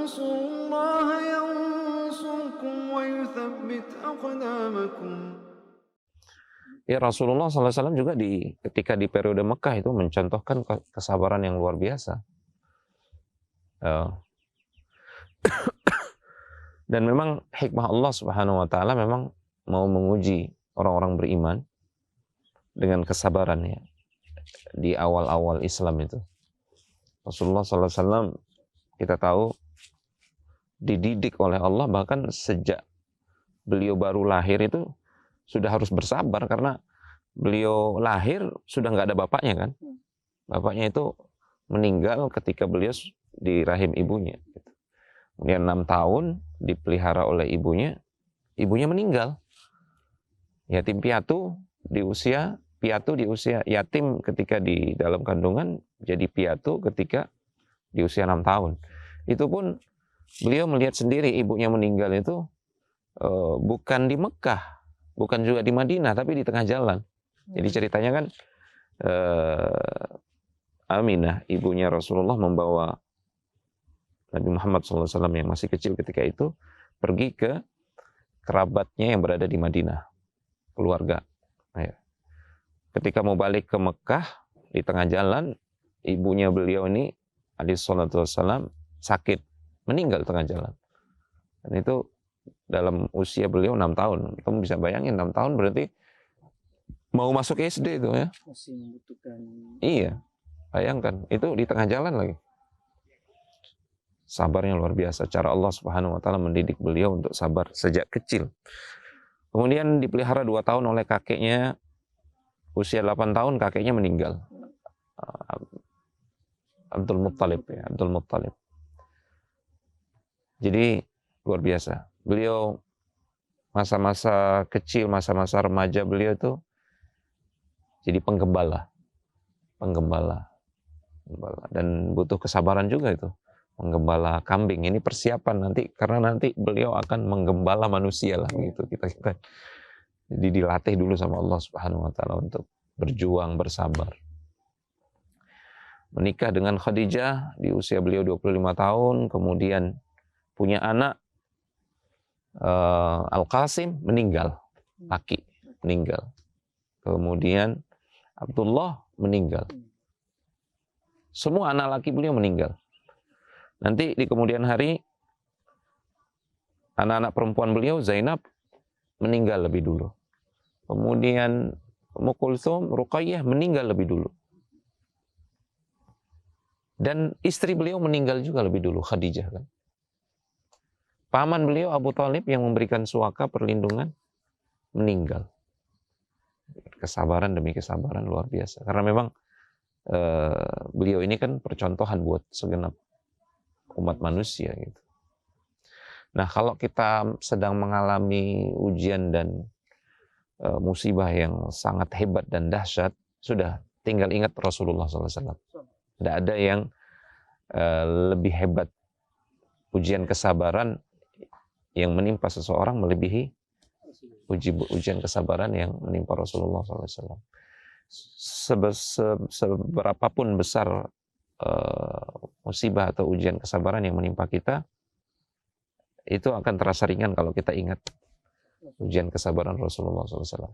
تنصروا الله ينصركم ويثبت أقدامكم. Ya, Rasulullah SAW juga ketika di periode Mekah itu mencontohkan kesabaran yang luar biasa. Dan memang hikmah Allah Subhanahu wa taala memang mau menguji orang-orang beriman dengan kesabarannya di awal-awal Islam itu. Rasulullah SAW kita tahu dididik oleh Allah, bahkan sejak beliau baru lahir itu sudah harus bersabar karena beliau lahir sudah nggak ada bapaknya kan. Bapaknya itu meninggal ketika beliau di rahim ibunya. Kemudian 6 tahun dipelihara oleh ibunya meninggal. Yatim piatu di usia yatim ketika di dalam kandungan, jadi piatu ketika di usia 6 tahun. Itu pun beliau melihat sendiri ibunya meninggal itu bukan di Mekah, bukan juga di Madinah, tapi di tengah jalan. Jadi ceritanya kan Aminah, ibunya Rasulullah, membawa Nabi Muhammad SAW yang masih kecil ketika itu pergi ke kerabatnya yang berada di Madinah, keluarga. Ketika mau balik ke Mekah, di tengah jalan, ibunya beliau ini, alaihissalam, sakit, meninggal tengah jalan. Dan itu dalam usia beliau 6 tahun. Kamu bisa bayangin 6 tahun berarti mau masuk SD itu ya. Masih membutuhkan. Iya, bayangkan. Itu di tengah jalan lagi. Sabarnya luar biasa. Cara Allah Subhanahu wa taala mendidik beliau untuk sabar sejak kecil. Kemudian dipelihara 2 tahun oleh kakeknya. Usia 8 tahun kakeknya meninggal. Abdul Muttalib ya, Abdul Muttalib. Jadi luar biasa. Beliau masa-masa kecil, masa-masa remaja beliau itu jadi penggembala. Dan butuh kesabaran juga itu. Menggembala kambing. Ini persiapan nanti, karena nanti beliau akan menggembala manusia lah gitu. Kita. Jadi dilatih dulu sama Allah Subhanahu wa taala untuk berjuang, bersabar. Menikah dengan Khadijah di usia beliau 25 tahun, kemudian punya anak Al-Qasim, meninggal, laki, meninggal. Kemudian Abdullah meninggal. Semua anak laki beliau meninggal. Nanti di kemudian hari anak-anak perempuan beliau, Zainab, meninggal lebih dulu. Kemudian Ummu Kulthum, Ruqayyah meninggal lebih dulu. Dan istri beliau meninggal juga lebih dulu, Khadijah kan. Paman beliau Abu Thalib yang memberikan suaka perlindungan meninggal. Kesabaran demi kesabaran luar biasa. Karena memang beliau ini kan percontohan buat segenap umat manusia gitu. Nah, kalau kita sedang mengalami ujian dan musibah yang sangat hebat dan dahsyat, sudah tinggal ingat Rasulullah SAW. Tidak ada yang lebih hebat ujian kesabaran yang menimpa seseorang melebihi ujian kesabaran yang menimpa Rasulullah SAW. Seberapapun besar musibah atau ujian kesabaran yang menimpa kita, itu akan terasa ringan kalau kita ingat ujian kesabaran Rasulullah SAW.